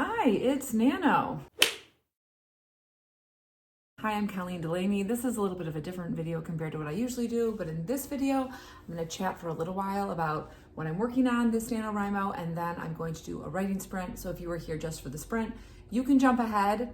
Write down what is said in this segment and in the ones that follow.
Hi, it's Nano. Hi, I'm Colleen Delaney. This is a little bit of a different video compared to what I usually do, but in this video, I'm going to chat for a little while about what I'm working on this NaNoWriMo, and then I'm going to do a writing sprint. So if you were here just for the sprint, you can jump ahead.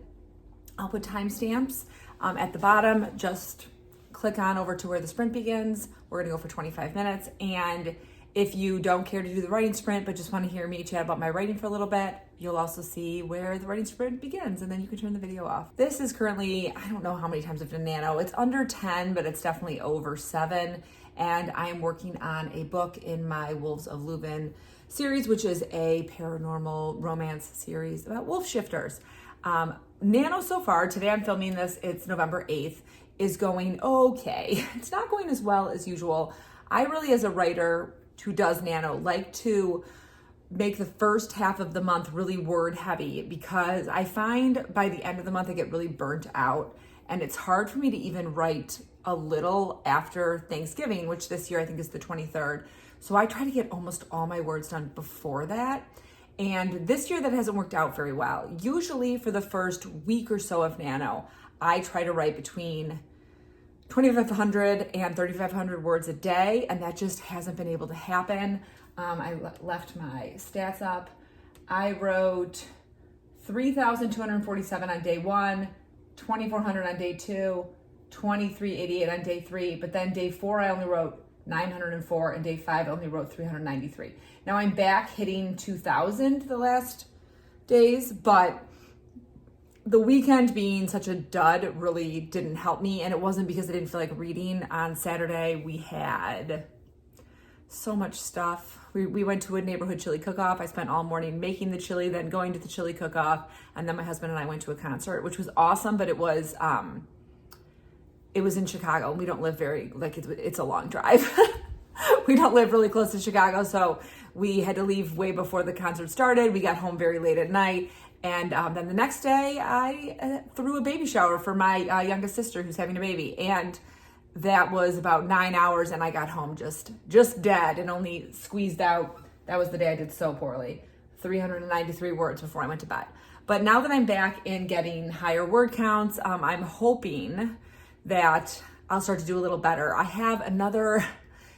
I'll put timestamps at the bottom. Just click on over to where the sprint begins. We're going to go for 25 minutes. And if you don't care to do the writing sprint, but just want to hear me chat about my writing for a little bit, you'll also see where the writing sprint begins, and then you can turn the video off. This is currently, I don't know how many times I've done Nano. It's under 10, but it's definitely over 7. And I am working on a book in my Wolves of Leuven series, which is a paranormal romance series about wolf shifters. Nano so far, today I'm filming this, it's November 8th, is going okay. It's not going as well as usual. I really, as a writer who does Nano, like to make the first half of the month really word heavy, because I find by the end of the month I get really burnt out, and it's hard for me to even write a little after Thanksgiving, which this year I think is the 23rd. So I try to get almost all my words done before that. And this year that hasn't worked out very well. Usually for the first week or so of Nano, I try to write between 2,500 and 3,500 words a day, and that just hasn't been able to happen. I left my stats up. I wrote 3,247 on day 1, 2,400 on day 2, 2,388 on day 3, but then day 4 I only wrote 904, and day 5 I only wrote 393. Now I'm back hitting 2,000 the last days, but the weekend being such a dud really didn't help me, and it wasn't because I didn't feel like reading. On Saturday, we had so much stuff. We went to a neighborhood chili cook-off. I spent all morning making the chili, then going to the chili cook-off, and then my husband and I went to a concert, which was awesome, but it was in Chicago. We don't live it's a long drive. We don't live really close to Chicago, so we had to leave way before the concert started. We got home very late at night. And then the next day, I threw a baby shower for my youngest sister who's having a baby. And that was about 9 hours, and I got home just dead and only squeezed out. That was the day I did so poorly. 393 words before I went to bed. But now that I'm back in getting higher word counts, I'm hoping that I'll start to do a little better. I have another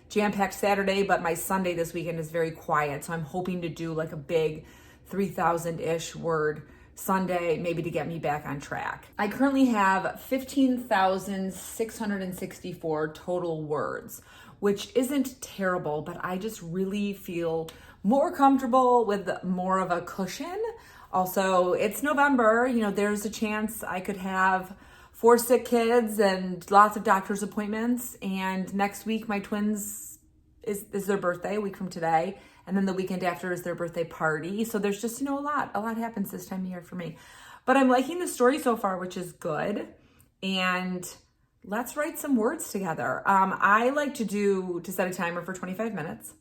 jam-packed Saturday, but my Sunday this weekend is very quiet. So I'm hoping to do like a big 3,000-ish word Sunday, maybe to get me back on track. I currently have 15,664 total words, which isn't terrible, but I just really feel more comfortable with more of a cushion. Also, it's November, there's a chance I could have 4 sick kids and lots of doctor's appointments. And next week, my twins is their birthday, a week from today. And then the weekend after is their birthday party. So there's just, a lot happens this time of year for me. But I'm liking the story so far, which is good. And let's write some words together. I like to set a timer for 25 minutes.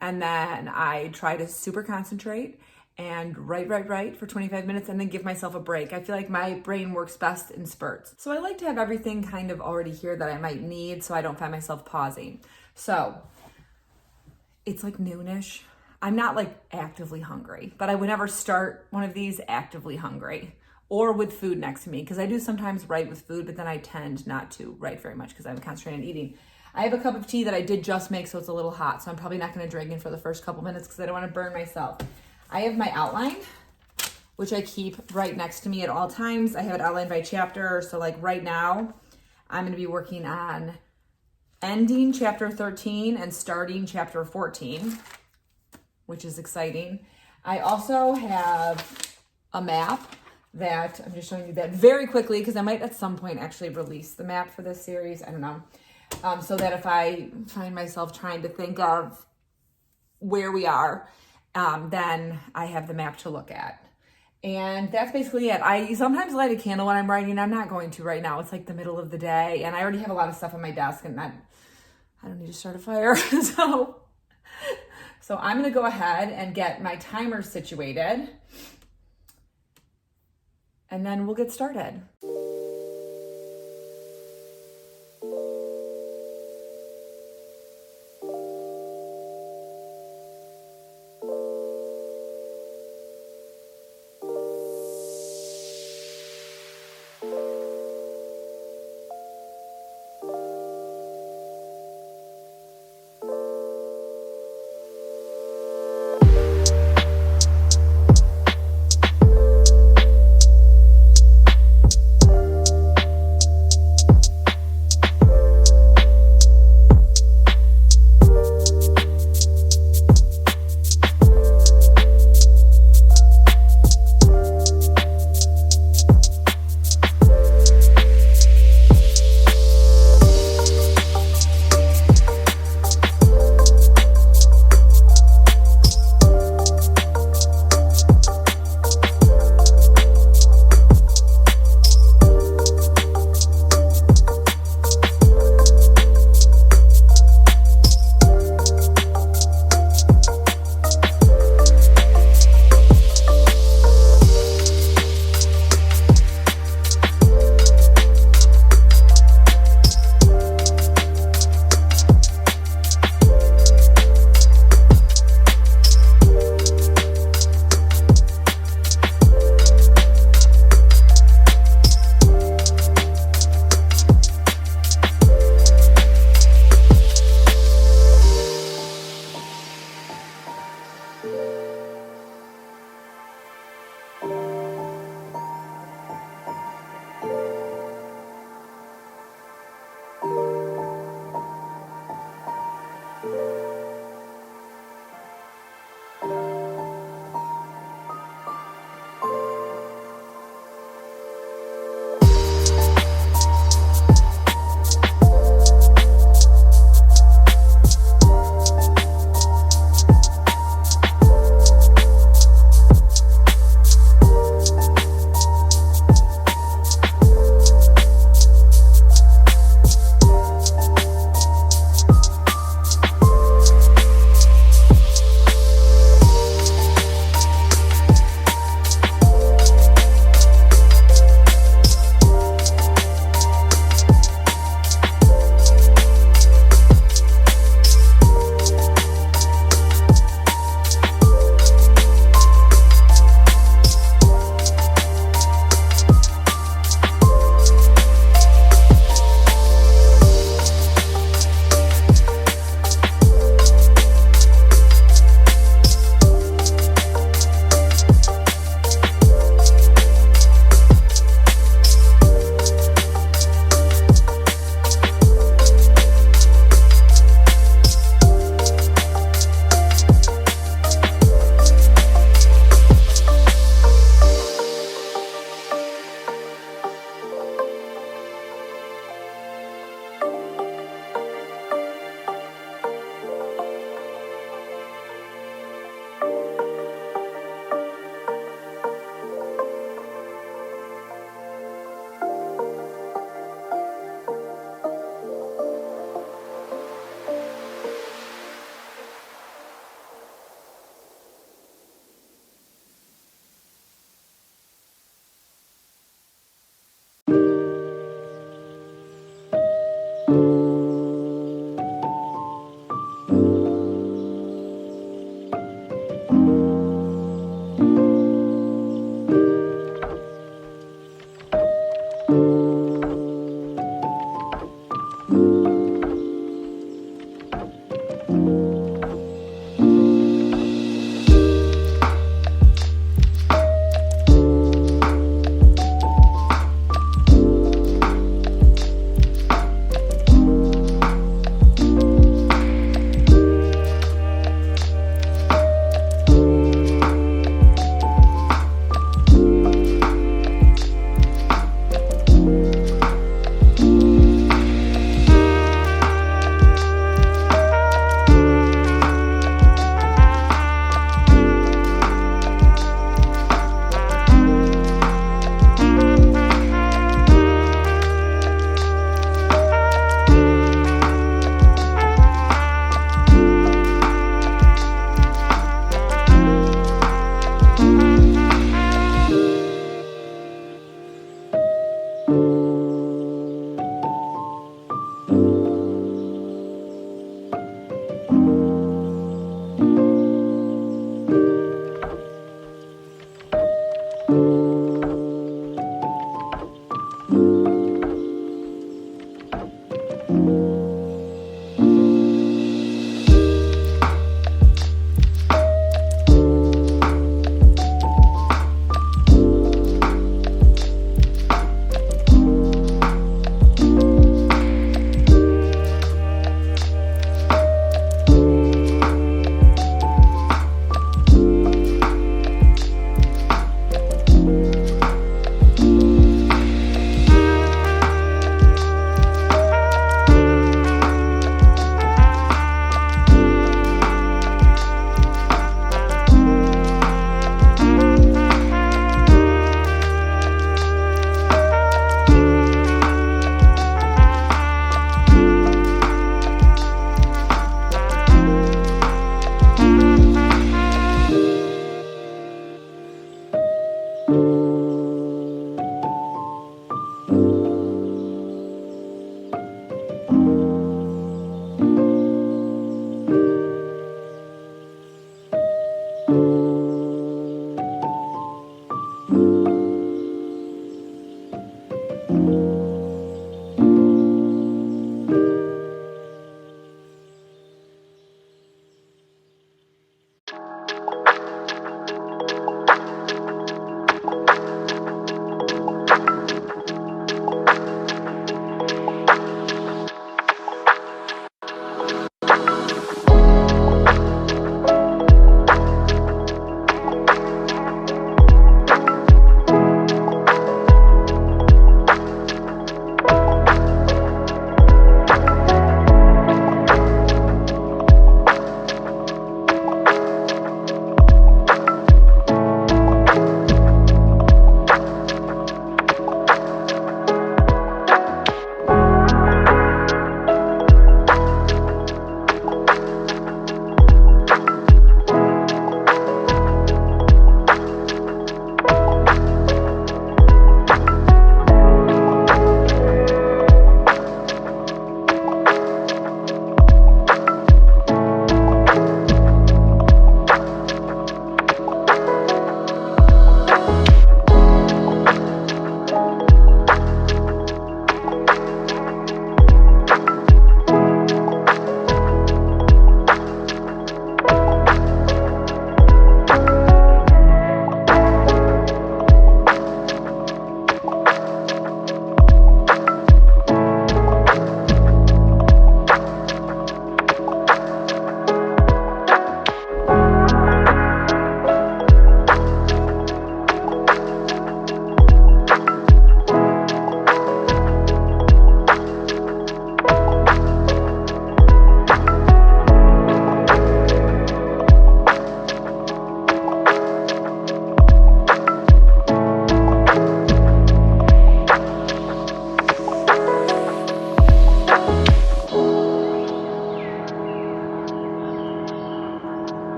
And then I try to super concentrate and write for 25 minutes, and then give myself a break. I feel like my brain works best in spurts. So I like to have everything kind of already here that I might need, so I don't find myself pausing. So it's like noonish. I'm not like actively hungry, but I would never start one of these actively hungry or with food next to me, because I do sometimes write with food, but then I tend not to write very much because I'm concentrating on eating. I have a cup of tea that I did just make, so it's a little hot, so I'm probably not going to drink it for the first couple minutes because I don't want to burn myself. I have my outline, which I keep right next to me at all times. I have it outlined by chapter, so like right now, I'm going to be working on ending chapter 13 and starting chapter 14, which is exciting. I also have a map that I'm just showing you that very quickly, because I might at some point actually release the map for this series. I don't know. So that if I find myself trying to think of where we are, then I have the map to look at. And that's basically it. I sometimes light a candle when I'm writing. I'm not going to right now. It's like the middle of the day, and I already have a lot of stuff on my desk, and I don't need to start a fire. So I'm going to go ahead and get my timer situated, and then we'll get started.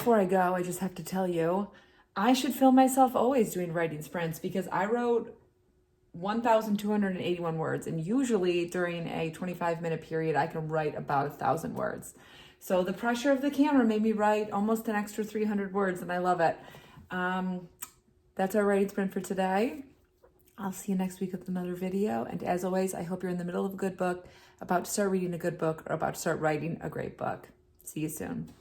before I go, I just have to tell you, I should film myself always doing writing sprints because I wrote 1,281 words, and usually during a 25-minute period, I can write about 1,000 words. So the pressure of the camera made me write almost an extra 300 words, and I love it. That's our writing sprint for today. I'll see you next week with another video. And as always, I hope you're in the middle of a good book, about to start reading a good book, or about to start writing a great book. See you soon.